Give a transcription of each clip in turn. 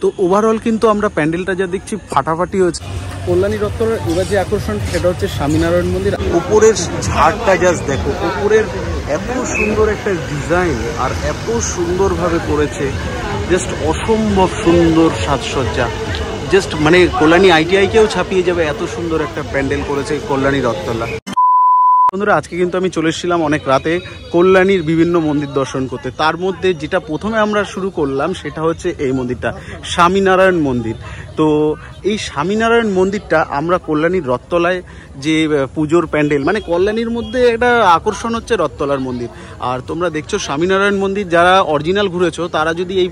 তো ওভারঅল কিন্তু আমরা প্যান্ডেলটা যা দেখছি ফাটাফাটি হয়েছে। কল্যাণী রত্তলার এবার যে আকর্ষণ সেটা হচ্ছে স্বামীনারায়ণ মন্দির। উপরের ঝাড়টা জাস্ট দেখো, উপরের এত সুন্দর একটা ডিজাইন আর এত সুন্দরভাবে করেছে, জাস্ট অসম্ভব সুন্দর সাজসজ্জা। জাস্ট মানে কল্যাণী ITI-কেও ছাপিয়ে যাবে, এত সুন্দর একটা প্যান্ডেল করেছে কল্যাণী রত্তলা। বন্ধুরা, আজকে কিন্তু আমি চলে এসেছিলাম অনেক রাতে কল্যাণীর বিভিন্ন মন্দির দর্শন করতে। তার মধ্যে যেটা প্রথমে আমরা শুরু করলাম সেটা হচ্ছে এই মন্দিরটা, স্বামীনারায়ণ মন্দির। তো এই স্বামীনারায়ণ মন্দিরটা আমরা কল্যাণীর রথতলায় যে পুজোর প্যান্ডেল, মানে কল্যাণীর মধ্যে একটা আকর্ষণ হচ্ছে রথতলার মন্দির। আর তোমরা দেখছো স্বামীনারায়ণ মন্দির, যারা অরিজিনাল ঘুরেছো তারা যদি এই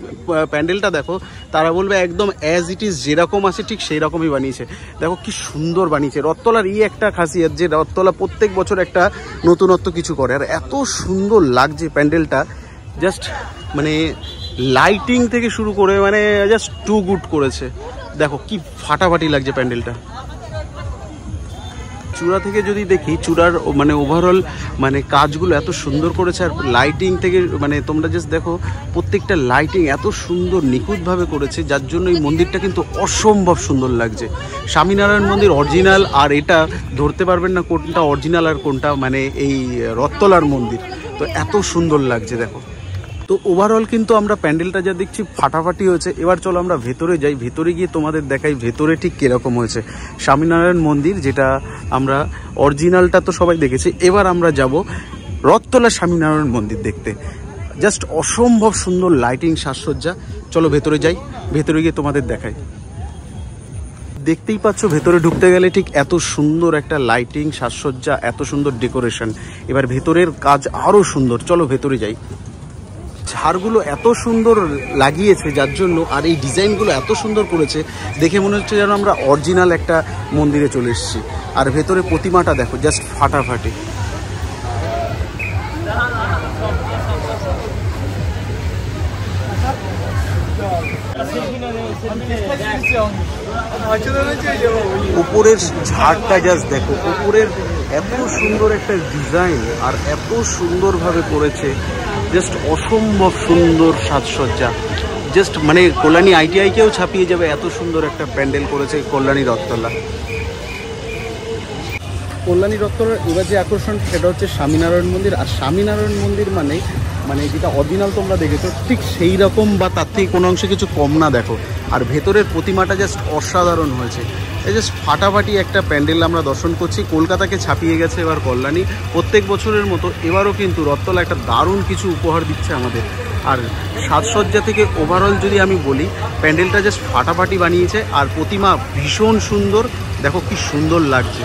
প্যান্ডেলটা দেখো তারা বলবে একদম অ্যাজ ইট ইজ যেরকম আছে ঠিক সেই রকমই বানিয়েছে। দেখো কি সুন্দর বানিয়েছে। রথতলার একটা খাসিয়ত যে রথতলা প্রত্যেক বছর একটা নতুনত্ব কিছু করে, আর এত সুন্দর লাগছে প্যান্ডেলটা। জাস্ট মানে লাইটিং থেকে শুরু করে মানে জাস্ট টু গুড করেছে। দেখো কি ফাটাফাটি লাগছে প্যান্ডেলটা। চূড়া থেকে যদি দেখি, চূড়ার মানে ওভারঅল মানে কাজগুলো এত সুন্দর করেছে। আর লাইটিং থেকে মানে তোমরা জাস্ট দেখো, প্রত্যেকটা লাইটিং এত সুন্দর নিখুঁতভাবে করেছে, যার জন্য এই মন্দিরটা কিন্তু অসম্ভব সুন্দর লাগছে। স্বামীনারায়ণ মন্দির অরিজিনাল, আর এটা ধরতে পারবেন না কোনটা অরিজিনাল আর কোনটা মানে এই রথতলার মন্দির। তো এত সুন্দর লাগছে দেখো। তো ওভারঅল কিন্তু আমরা প্যান্ডেলটা যা দেখছি ফাটাফাটি হয়েছে। এবার চলো আমরা ভেতরে যাই, ভেতরে গিয়ে তোমাদের দেখাই ভেতরে ঠিক কীরকম হয়েছে স্বামীনারায়ণ মন্দির, যেটা আমরা অরিজিনালটা তো সবাই দেখেছি। এবার আমরা যাব রথতলা স্বামীনারায়ণ মন্দির দেখতে। জাস্ট অসম্ভব সুন্দর লাইটিং সাজসজ্জা। চলো ভেতরে যাই, ভেতরে গিয়ে তোমাদের দেখাই। দেখতেই পাচ্ছ ভেতরে ঢুকতে গেলে ঠিক এত সুন্দর একটা লাইটিং সাজসজ্জা, এত সুন্দর ডেকোরেশন। এবার ভেতরের কাজ আরও সুন্দর, চলো ভেতরে যাই। ঝাড়গুলো এত সুন্দর লাগিয়েছে যার জন্য, আর এই ডিজাইনগুলো এত সুন্দর করেছে, দেখে মনে হচ্ছে যেন আমরা অরিজিনাল একটা মন্দিরে চলে এসেছি। আর ভেতরে প্রতিমাটা দেখো, জাস্ট ফাটাফাটি। উপরের ঝাড়টা জাস্ট দেখো, উপরের এত সুন্দর একটা ডিজাইন আর এত সুন্দরভাবে করেছে, জাস্ট অসম্ভব সুন্দর সাজসজ্জা। জাস্ট মানে কল্যাণী ITI-কেও ছাপিয়ে যাবে, এত সুন্দর একটা প্যান্ডেল করেছে কল্যাণী রথতলা। কল্যাণী রথতলার এবার যে আকর্ষণ সেটা হচ্ছে স্বামীনারায়ণ মন্দির। আর স্বামীনারায়ণ মন্দির মানে যেটা অরিজিনাল তোমরা দেখেছো ঠিক সেই রকম বা তার থেকে কোনো অংশে কিছু কম না দেখো। আর ভেতরের প্রতিমাটা জাস্ট অসাধারণ হয়েছে। এই জাস্ট ফাটাফাটি একটা প্যান্ডেল আমরা দর্শন করছি। কলকাতাকে ছাপিয়ে গেছে এবার কল্যাণী। প্রত্যেক বছরের মতো এবারও কিন্তু রথতলা একটা দারুণ কিছু উপহার দিচ্ছে আমাদের। আর সাজসজ্জা থেকে ওভারঅল যদি আমি বলি, প্যান্ডেলটা জাস্ট ফাটাফাটি বানিয়েছে। আর প্রতিমা ভীষণ সুন্দর, দেখো কি সুন্দর লাগছে।